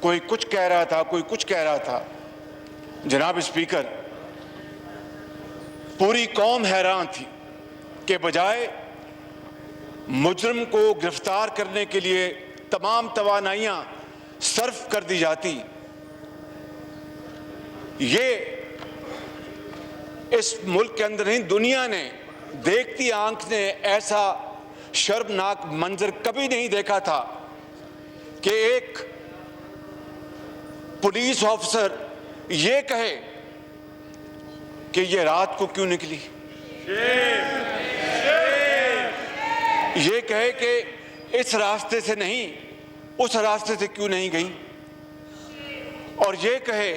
کوئی کچھ کہہ رہا تھا، کوئی کچھ کہہ رہا تھا۔ جناب اسپیکر، پوری قوم حیران تھی کہ بجائے مجرم کو گرفتار کرنے کے لیے تمام توانائیاں صرف کر دی جاتی، یہ اس ملک کے اندر نہیں دنیا نے دیکھتی آنکھ نے ایسا شرمناک منظر کبھی نہیں دیکھا تھا کہ ایک پولیس آفیسر یہ کہے کہ یہ رات کو کیوں نکلی، یہ کہے کہ اس راستے سے نہیں اس راستے سے کیوں نہیں گئی، اور یہ کہے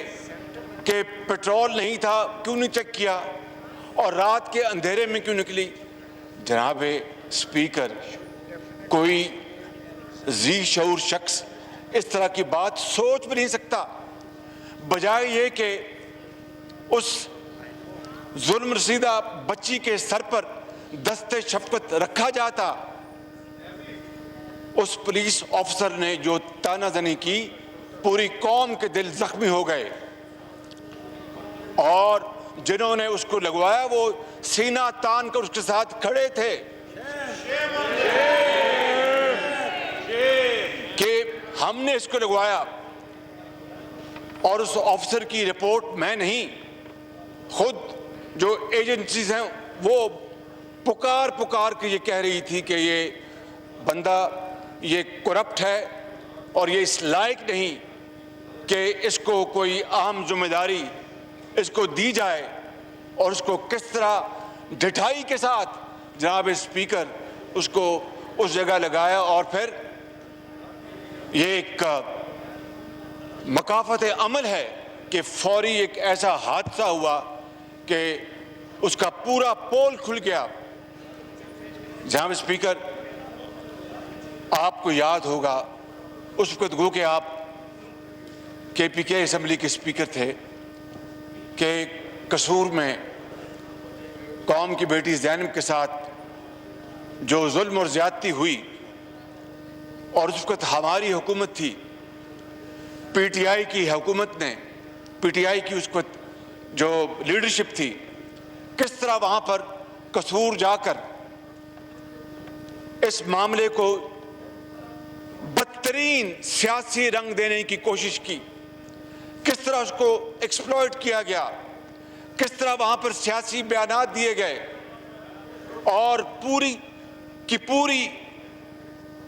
کہ پیٹرول نہیں تھا کیوں نہیں چیک کیا، اور رات کے اندھیرے میں کیوں نکلی۔ جناب اسپیکر، کوئی ذی شعور شخص اس طرح کی بات سوچ بھی نہیں سکتا، بجائے یہ کہ اس ظلم رسیدہ بچی کے سر پر دست شفقت رکھا جاتا۔ اس پولیس آفیسر نے جو تانا زنی کی، پوری قوم کے دل زخمی ہو گئے، اور جنہوں نے اس کو لگوایا وہ سینہ تان کر اس کے ساتھ کھڑے تھے کہ ہم نے اس کو لگوایا، اور اس آفیسر کی رپورٹ میں نہیں، خود جو ایجنسیز ہیں وہ پکار کے یہ کہہ رہی تھی کہ یہ بندہ یہ کرپٹ ہے اور یہ اس لائق نہیں کہ اس کو کوئی اہم ذمہ داری اس کو دی جائے، اور اس کو کس طرح ڈٹھائی کے ساتھ جناب اسپیکر اس کو اس جگہ لگایا، اور پھر یہ ایک مکافات عمل ہے کہ فوری ایک ایسا حادثہ ہوا کہ اس کا پورا پول کھل گیا۔ جناب اسپیکر، آپ کو یاد ہوگا اس وقت گو کہ آپ کے پی کے اسمبلی کے اسپیکر تھے کہ قصور میں قوم کی بیٹی زینب کے ساتھ جو ظلم اور زیادتی ہوئی، اور اس وقت ہماری حکومت تھی، پی ٹی آئی کی حکومت نے، پی ٹی آئی کی اس وقت جو لیڈرشپ تھی، کس طرح وہاں پر قصور جا کر اس معاملے کو بدترین سیاسی رنگ دینے کی کوشش کی، کس طرح اس کو ایکسپلوئٹ کیا گیا، کس طرح وہاں پر سیاسی بیانات دیے گئے، اور پوری کی پوری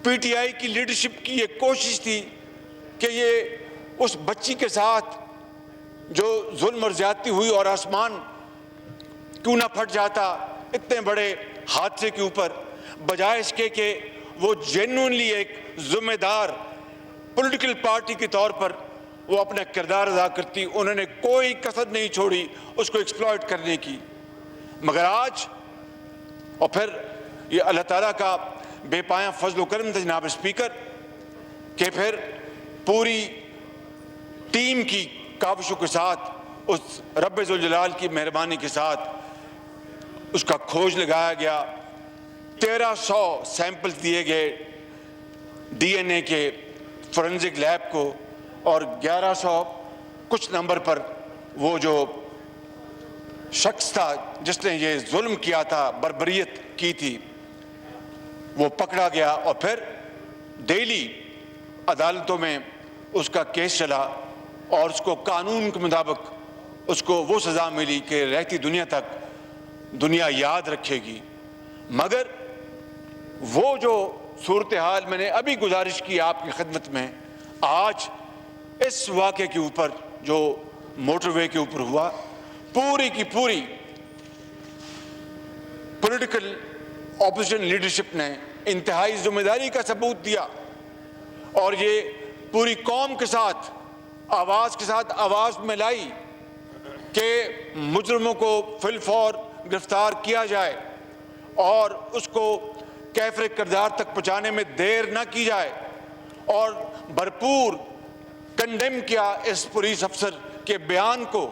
پی ٹی آئی کی لیڈرشپ کی یہ کوشش تھی کہ یہ اس بچی کے ساتھ جو ظلم اور زیادتی ہوئی اور آسمان کیوں نہ پھٹ جاتا اتنے بڑے حادثے کے اوپر، بجائے اس کے کہ وہ جینوئنلی ایک ذمہ دار پولیٹیکل پارٹی کے طور پر وہ اپنا کردار ادا کرتی، انہوں نے کوئی کسر نہیں چھوڑی اس کو ایکسپلوئٹ کرنے کی۔ مگر آج، اور پھر یہ اللہ تعالیٰ کا بے پایاں فضل و کرم تھا جناب اسپیکر، کہ پھر پوری ٹیم کی کاوشوں کے ساتھ، اس رب ذوالجلال کی مہربانی کے ساتھ اس کا کھوج لگایا گیا، 1300 سیمپلز دیے گئے ڈی این اے کے فورنزک لیب کو، اور 1100 کچھ نمبر پر وہ جو شخص تھا جس نے یہ ظلم کیا تھا، بربریت کی تھی، وہ پکڑا گیا، اور پھر ڈیلی عدالتوں میں اس کا کیس چلا، اور اس کو قانون کے مطابق اس کو وہ سزا ملی کہ رہتی دنیا تک دنیا یاد رکھے گی۔ مگر وہ جو صورتحال میں نے ابھی گزارش کی آپ کی خدمت میں، آج اس واقعے کے اوپر جو موٹر وے کے اوپر ہوا، پوری کی پوری پولیٹیکل اپوزیشن لیڈرشپ نے انتہائی ذمہ داری کا ثبوت دیا، اور یہ پوری قوم کے ساتھ آواز میں لائی کہ مجرموں کو فی الفور گرفتار کیا جائے، اور اس کو کیفر کردار تک پہنچانے میں دیر نہ کی جائے، اور بھرپور کنڈیم کیا اس پولیس افسر کے بیان کو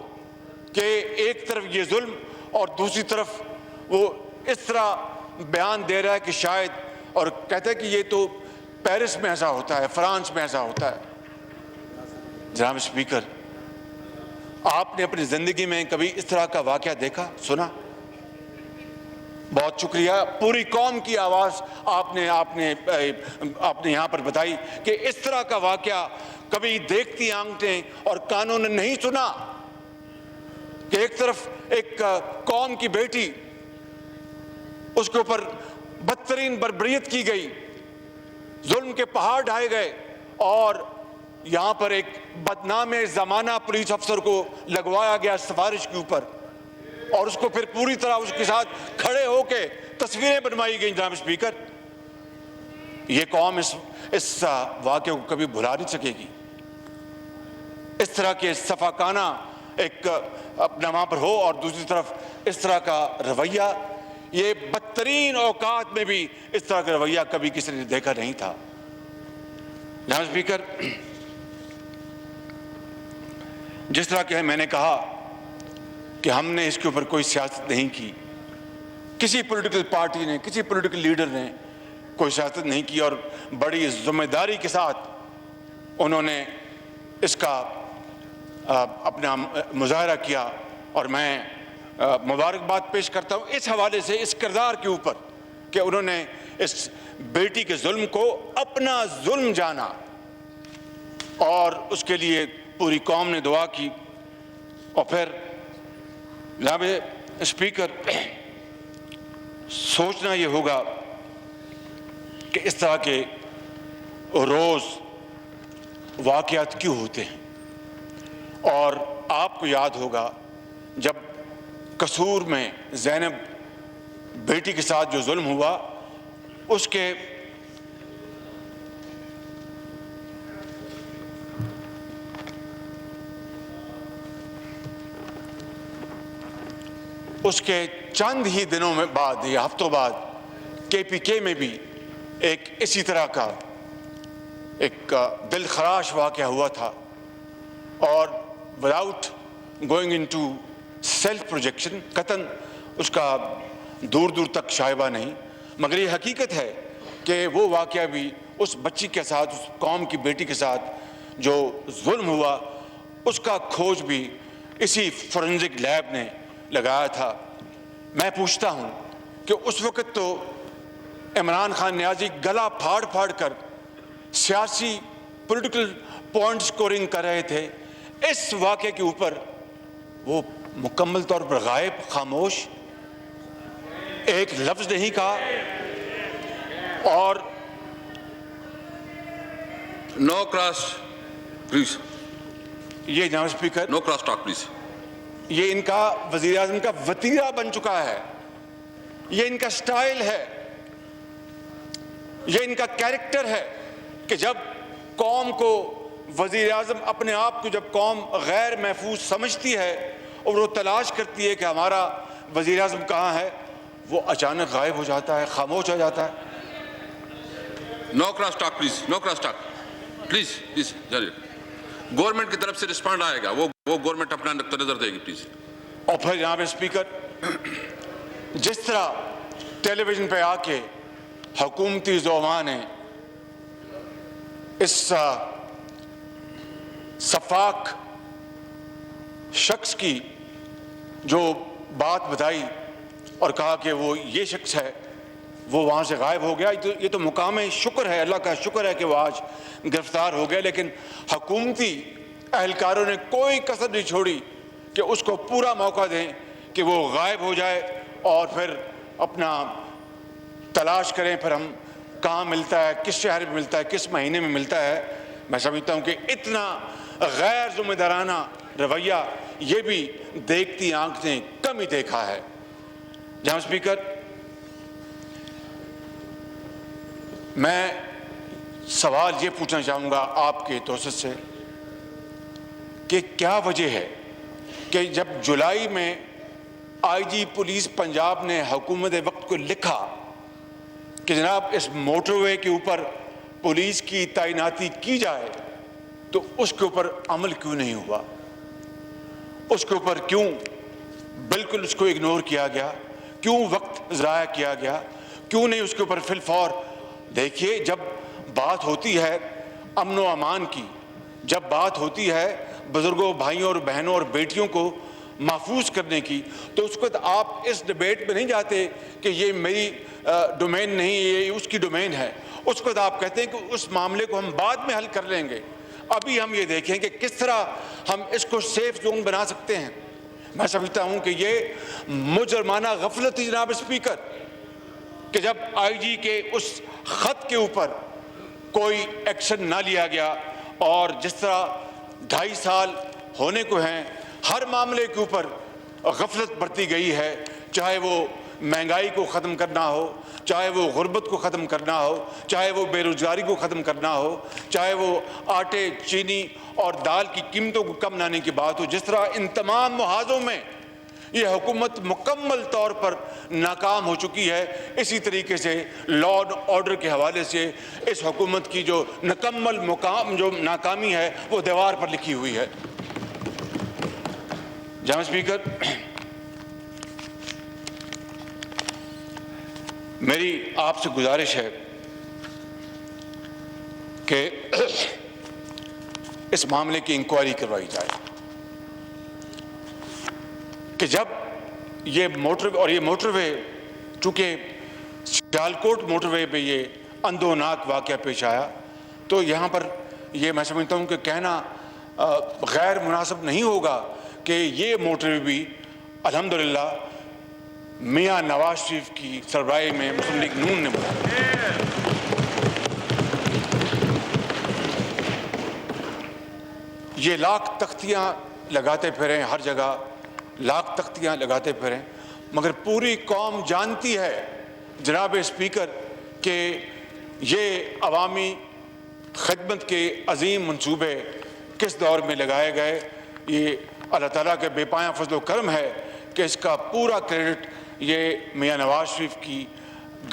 کہ ایک طرف یہ ظلم اور دوسری طرف وہ اس طرح بیان دے رہا ہے کہ شاید، اور کہتے ہیں کہ یہ تو پیرس میں ایسا ہوتا ہے، فرانس میں ایسا ہوتا ہے۔ جناب اسپیکر، آپ نے اپنی زندگی میں کبھی اس طرح کا واقعہ دیکھا، سنا؟ بہت شکریہ، پوری قوم کی آواز آپ نے یہاں پر بتائی کہ اس طرح کا واقعہ کبھی دیکھتی آنکھیں اور کانوں نے نہیں سنا کہ ایک طرف ایک قوم کی بیٹی، اس کے اوپر بدترین بربریت کی گئی، ظلم کے پہاڑ ڈھائے گئے، اور یہاں پر ایک بدنام زمانہ پولیس افسر کو لگوایا گیا سفارش کے اوپر، اور اس کو پھر پوری طرح اس کے ساتھ کھڑے ہو کے تصویریں بنوائی گئیں۔ جناب اسپیکر، یہ قوم اس واقعے کو کبھی بھلا نہیں سکے گی۔ اس طرح کے صفاقانہ ایک اپنا وہاں پر ہو، اور دوسری طرف اس طرح کا رویہ، یہ بدترین اوقات میں بھی اس طرح کا رویہ کبھی کسی نے دیکھا نہیں تھا۔ جناب اسپیکر، جس طرح کہ میں نے کہا کہ ہم نے اس کے اوپر کوئی سیاست نہیں کی، کسی پولیٹیکل پارٹی نے، کسی پولیٹیکل لیڈر نے کوئی سیاست نہیں کی، اور بڑی ذمہ داری کے ساتھ انہوں نے اس کا اپنا مظاہرہ کیا، اور میں مبارکباد پیش کرتا ہوں اس حوالے سے، اس کردار کے اوپر کہ انہوں نے اس بیٹی کے ظلم کو اپنا ظلم جانا، اور اس کے لیے پوری قوم نے دعا کی۔ اور پھر جناب اسپیکر، سوچنا یہ ہوگا کہ اس طرح کے روز واقعات کیوں ہوتے ہیں، اور آپ کو یاد ہوگا جب قصور میں زینب بیٹی کے ساتھ جو ظلم ہوا، اس کے چند ہی دنوں میں بعد یا ہفتوں بعد KPK میں بھی ایک اسی طرح کا ایک دل خراش واقعہ ہوا تھا، اور without going into self projection, قطعاً اس کا دور دور تک شائبہ نہیں، مگر یہ حقیقت ہے کہ وہ واقعہ بھی اس بچی کے ساتھ، اس قوم کی بیٹی کے ساتھ جو ظلم ہوا، اس کا کھوج بھی اسی فورنزک لیب نے لگایا تھا۔ میں پوچھتا ہوں کہ اس وقت تو عمران خان نیازی گلا پھاڑ پھاڑ کر سیاسی پولیٹیکل پوائنٹ سکورنگ کر رہے تھے، اس واقعے کے اوپر وہ مکمل طور پر غائب، خاموش، ایک لفظ نہیں کہا۔ اور نو کراس پلیز، یہ جناب speaker, no cross talk please, یہ ان کا وزیر اعظم کا وتیرہ بن چکا ہے، یہ ان کا سٹائل ہے، یہ ان کا کیریکٹر ہے کہ جب قوم کو وزیر اعظم اپنے آپ کو جب قوم غیر محفوظ سمجھتی ہے اور وہ تلاش کرتی ہے کہ ہمارا وزیر اعظم کہاں ہے، وہ اچانک غائب ہو جاتا ہے، خاموش ہو جاتا ہے۔ No cross talk please, no cross talk please please, government کی طرف سے رسپانڈ آئے گا، وہ گورنمنٹ اپنا نقطہ نظر دے گی پلیز۔ اور پھر جناب اسپیکر، جس طرح ٹیلی ویژن پہ آ کے حکومتی زعماء نے اس سفاک شخص کی جو بات بتائی اور کہا کہ وہ یہ شخص ہے، وہ وہاں سے غائب ہو گیا، یہ تو مقام شکر ہے، اللہ کا شکر ہے کہ وہ آج گرفتار ہو گیا، لیکن حکومتی اہلکاروں نے کوئی کسر نہیں چھوڑی کہ اس کو پورا موقع دیں کہ وہ غائب ہو جائے، اور پھر اپنا تلاش کریں، پھر ہم کہاں ملتا ہے، کس شہر میں ملتا ہے، کس مہینے میں ملتا ہے۔ میں سمجھتا ہوں کہ اتنا غیر ذمہ دارانہ رویہ یہ بھی دیکھتی آنکھ نے کم ہی دیکھا ہے۔ جناب اسپیکر، میں سوال یہ پوچھنا چاہوں گا آپ کے توسط سے کہ کیا وجہ ہے کہ جب جولائی میں IG پولیس پنجاب نے حکومت وقت کو لکھا کہ جناب اس موٹر وے کے اوپر پولیس کی تعیناتی کی جائے، تو اس کے اوپر عمل کیوں نہیں ہوا؟ اس کے اوپر کیوں بالکل اس کو اگنور کیا گیا؟ کیوں وقت ضائع کیا گیا؟ کیوں نہیں اس کے اوپر فی الفور؟ دیکھیے، جب بات ہوتی ہے امن و امان کی، جب بات ہوتی ہے بزرگوں، بھائیوں اور بہنوں اور بیٹیوں کو محفوظ کرنے کی، تو اس وقت آپ اس ڈیبیٹ میں نہیں جاتے کہ یہ میری ڈومین نہیں، یہ اس کی ڈومین ہے. اس وقت آپ کہتے ہیں کہ اس معاملے کو ہم بعد میں حل کر لیں گے. ابھی ہم یہ دیکھیں کہ کس طرح ہم اس کو سیف زون بنا سکتے ہیں. میں سمجھتا ہوں کہ یہ مجرمانہ غفلت تھی جناب اسپیکر کہ جب آئی جی کے اس خط کے اوپر کوئی ایکشن نہ لیا گیا، اور جس طرح 2.5 سال ہونے کو ہیں ہر معاملے کے اوپر غفلت برتی گئی ہے، چاہے وہ مہنگائی کو ختم کرنا ہو، چاہے وہ غربت کو ختم کرنا ہو، چاہے وہ بے روزگاری کو ختم کرنا ہو، چاہے وہ آٹے، چینی اور دال کی قیمتوں کو کم لانے کی بات ہو. جس طرح ان تمام محاذوں میں یہ حکومت مکمل طور پر ناکام ہو چکی ہے، اسی طریقے سے لا اینڈ آرڈر کے حوالے سے اس حکومت کی جو ناکامی ہے وہ دیوار پر لکھی ہوئی ہے. جناب اسپیکر، میری آپ سے گزارش ہے کہ اس معاملے کی انکوائری کروائی جائے کہ جب یہ موٹر وے چونکہ سیالکوٹ موٹر وے پہ یہ اندھوناک واقعہ پیش آیا، تو یہاں پر یہ میں سمجھتا ہوں کہ کہنا غیر مناسب نہیں ہوگا کہ یہ موٹر وے بھی الحمدللہ میاں نواز شریف کی سربراہی میں مسلم لیگ نون نے بنایا. یہ لاکھ تختیاں لگاتے پھریں، ہر جگہ لاکھ تختیاں لگاتے پھریں، مگر پوری قوم جانتی ہے جناب اسپیکر کہ یہ عوامی خدمت کے عظیم منصوبے کس دور میں لگائے گئے. یہ اللہ تعالیٰ کے بے پایاں فضل و کرم ہے کہ اس کا پورا کریڈٹ یہ میاں نواز شریف کی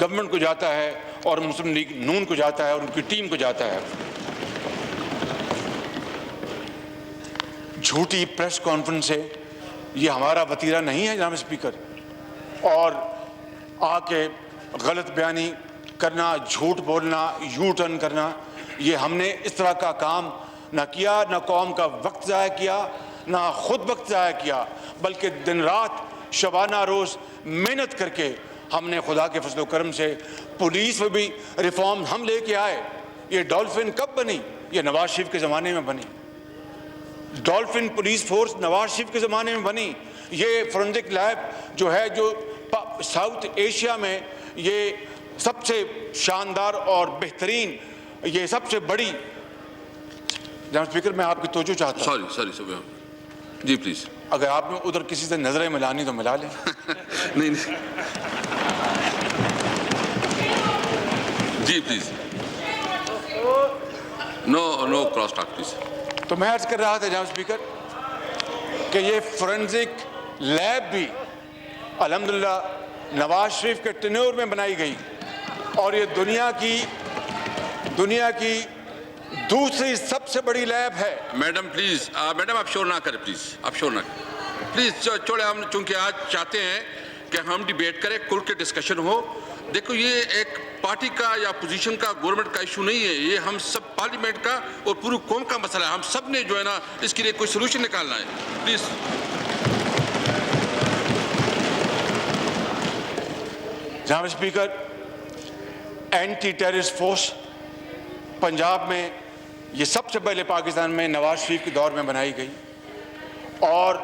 گورنمنٹ کو جاتا ہے اور مسلم لیگ نون کو جاتا ہے اور ان کی ٹیم کو جاتا ہے. جھوٹی پریس کانفرنس سے یہ ہمارا وتیرہ نہیں ہے جناب اسپیکر، اور آ کے غلط بیانی کرنا، جھوٹ بولنا، یو ٹرن کرنا، یہ ہم نے اس طرح کا کام نہ کیا، نہ قوم کا وقت ضائع کیا، نہ خود وقت ضائع کیا، بلکہ دن رات شبانہ روز محنت کر کے ہم نے خدا کے فضل و کرم سے پولیس میں بھی ریفارم ہم لے کے آئے. یہ ڈولفن کب بنی؟ یہ نواز شریف کے زمانے میں بنی. Dolphin police force Nawaz Sharif کے زمانے میں بنی. یہ فورنزک لیب جو ہے، جو ساؤتھ ایشیا میں یہ سب سے شاندار اور بہترین، یہ سب سے بڑی. جناب اسپیکر، میں آپ کی توجہ چاہتا ہوں. سوری جی پلیز. اگر آپ نے ادھر کسی سے نظریں ملانی تو ملا لیں. نہیں جی please. No cross talk please. تو میں عرض کر رہا تھا جناب اسپیکر کہ یہ فورنزک لیب بھی الحمدللہ نواز شریف کے ٹینیور میں بنائی گئی، اور یہ دنیا کی دوسری سب سے بڑی لیب ہے. میڈم پلیز، میڈم آپ شور نہ کریں پلیز، آپ شور نہ کریں پلیز. چھوڑے، ہم چونکہ آج چاہتے ہیں کہ ہم ڈیبیٹ کریں، کھل کے ڈسکشن ہو. دیکھو، یہ ایک پارٹی کا یا پوزیشن کا، گورنمنٹ کا ایشو نہیں ہے، یہ ہم سب پارلیمنٹ کا اور پوری قوم کا مسئلہ ہے. ہم سب نے جو ہے نا اس کے لیے کوئی سلوشن نکالنا ہے. پلیز. جناب speaker, anti terrorist force Punjab میں یہ سب سے پہلے پاکستان میں نواز شریف کے دور میں بنائی گئی، اور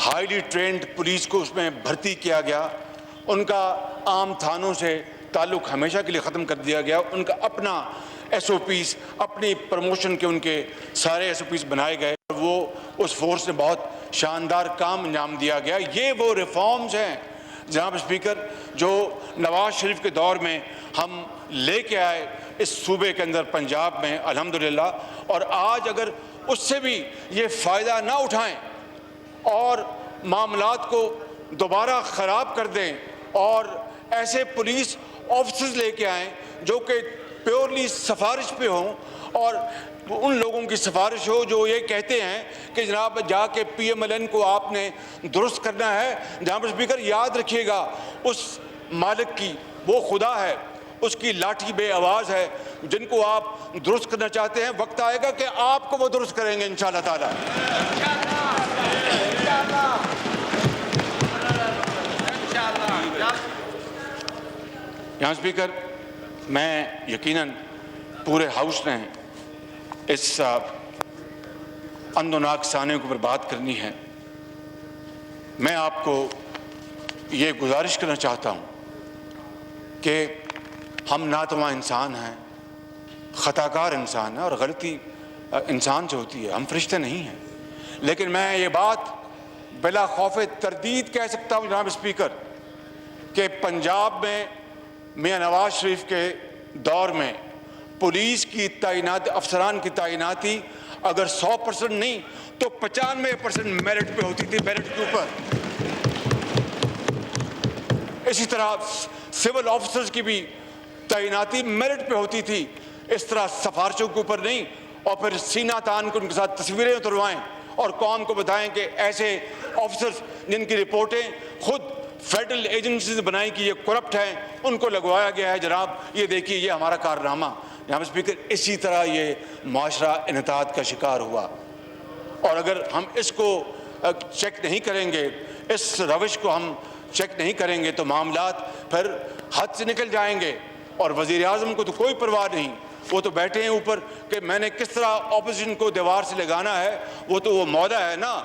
ہائیلی ٹرینڈ پولیس کو اس میں بھرتی کیا گیا. ان کا عام تھانوں سے تعلق ہمیشہ کے لیے ختم کر دیا گیا. ان کا اپنا ایس او پیز، اپنی پروموشن کے ان کے سارے ایس او پیز بنائے گئے. وہ اس فورس نے بہت شاندار کام انجام دیا گیا. یہ وہ ریفارمز ہیں جناب اسپیکر جو نواز شریف کے دور میں ہم لے کے آئے اس صوبے کے اندر، پنجاب میں الحمدللہ. اور آج اگر اس سے بھی یہ فائدہ نہ اٹھائیں اور معاملات کو دوبارہ خراب کر دیں اور ایسے پولیس آفیسرز لے کے آئیں جو کہ پیورلی سفارش پہ ہوں، اور ان لوگوں کی سفارش ہو جو یہ کہتے ہیں کہ جناب جا کے پی ایم ایل این کو آپ نے درست کرنا ہے. جناب اسپیکر، یاد رکھیے گا اس مالک کی وہ خدا ہے، اس کی لاٹھی بے آواز ہے. جن کو آپ درست کرنا چاہتے ہیں وقت آئے گا کہ آپ کو وہ درست کریں گے انشاءاللہ تعالی. یہاں اسپیکر میں یقیناً پورے ہاؤس نے اس اندوناک سانے کے اوپر بات کرنی ہے. میں آپ کو یہ گزارش کرنا چاہتا ہوں کہ ہم ناتواں انسان ہیں, خطاکار انسان ہیں, اور غلطی انسان سے ہوتی ہے, ہم فرشتے نہیں ہیں. لیکن میں یہ بات بلا خوف تردید کہہ سکتا ہوں جناب اسپیکر کہ پنجاب میں میاں نواز شریف کے دور میں پولیس کی تعینات, افسران کی تعیناتی اگر 100% نہیں تو 95% میرٹ پہ ہوتی تھی, میرٹ کے اوپر. اسی طرح سول آفیسرز کی بھی تعیناتی میرٹ پہ ہوتی تھی, اس طرح سفارشوں کے اوپر نہیں. اور پھر سینہ تان کو ان کے ساتھ تصویریں اتروائیں اور قوم کو بتائیں کہ ایسے آفیسرز جن کی رپورٹیں خود فیڈرل ایجنسیز نے بنائی کہ یہ کرپٹ ہیں, ان کو لگوایا گیا ہے. جناب یہ دیکھیے یہ ہمارا کارنامہ. جناب اسپیکر اسی طرح یہ معاشرہ انحطاط کا شکار ہوا, اور اگر ہم اس کو چیک نہیں کریں گے, اس روش کو ہم چیک نہیں کریں گے تو معاملات پھر حد سے نکل جائیں گے. اور وزیر اعظم کو تو کوئی پرواہ نہیں, وہ تو بیٹھے ہیں اوپر کہ میں نے کس طرح اپوزیشن کو دیوار سے لگانا ہے. وہ مولا ہے نا,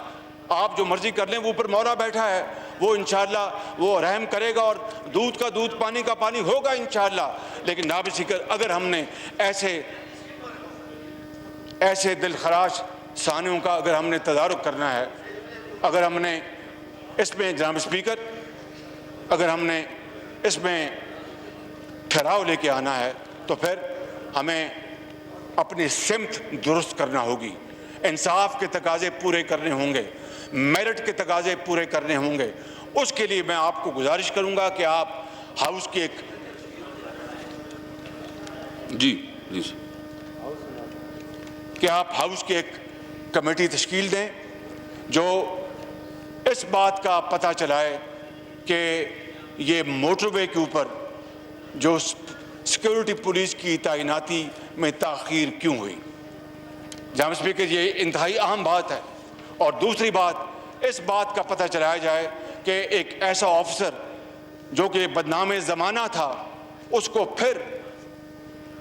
آپ جو مرضی کر لیں, وہ اوپر مولا بیٹھا ہے, وہ انشاءاللہ وہ رحم کرے گا اور دودھ کا دودھ پانی کا پانی ہوگا انشاءاللہ. لیکن جناب اسپیکر اگر ہم نے ایسے دلخراش سانحوں کا اگر ہم نے تدارک کرنا ہے, اگر ہم نے اس میں جناب اسپیکر اگر ہم نے اس میں ٹھہراؤ لے کے آنا ہے تو پھر ہمیں اپنی سمت درست کرنا ہوگی. انصاف کے تقاضے پورے کرنے ہوں گے, میرٹ کے تقاضے پورے کرنے ہوں گے. اس کے لیے میں آپ کو گزارش کروں گا کہ آپ ہاؤس کی ایک کہ آپ ہاؤس کی ایک کمیٹی تشکیل دیں جو اس بات کا پتہ چلائے کہ یہ موٹر وے کے اوپر جو سیکیورٹی پولیس کی تعیناتی میں تاخیر کیوں ہوئی. جناب اسپیکر یہ انتہائی اہم بات ہے. اور دوسری بات اس بات کا پتہ چلایا جائے کہ ایک ایسا آفیسر جو کہ بدنام زمانہ تھا, اس کو پھر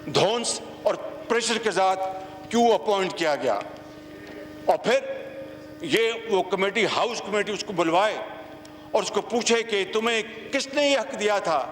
دھونس اور پریشر کے ساتھ کیوں اپوائنٹ کیا گیا. اور پھر یہ وہ کمیٹی, ہاؤس کمیٹی اس کو بلوائے اور اس کو پوچھے کہ تمہیں کس نے یہ حق دیا تھا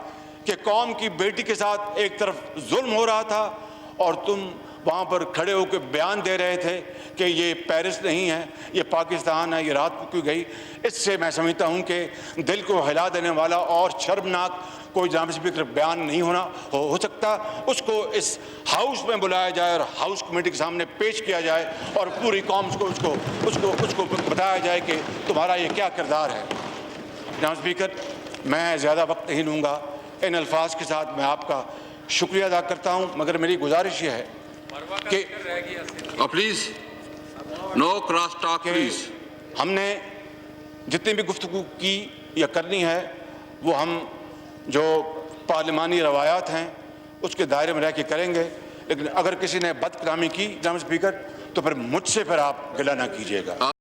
کہ قوم کی بیٹی کے ساتھ ایک طرف ظلم ہو رہا تھا اور تم وہاں پر کھڑے ہو کے بیان دے رہے تھے کہ یہ پیرس نہیں ہے, یہ پاکستان ہے, یہ رات کو کیوں گئی. اس سے میں سمجھتا ہوں کہ دل کو ہلا دینے والا اور شرمناک کوئی جناب اسپیکر بیان نہیں ہو سکتا. اس کو اس ہاؤس میں بلایا جائے اور ہاؤس کمیٹی کے سامنے پیش کیا جائے اور پوری قوم اس کو بتایا جائے کہ تمہارا یہ کیا کردار ہے. جناب اسپیکر میں زیادہ وقت نہیں لوں گا, ان الفاظ کے ساتھ میں آپ کا شکریہ ادا کرتا ہوں, مگر میری گزارش یہ ہے کہ please no cross talk please. ہم نے جتنی بھی گفتگو کی یا کرنی ہے وہ ہم جو پارلیمانی روایات ہیں اس کے دائرے میں رہ کے کریں گے. لیکن اگر کسی نے بد کلامی کی جناب اسپیکر تو پھر مجھ سے پھر آپ گلہ نہ کیجیے گا.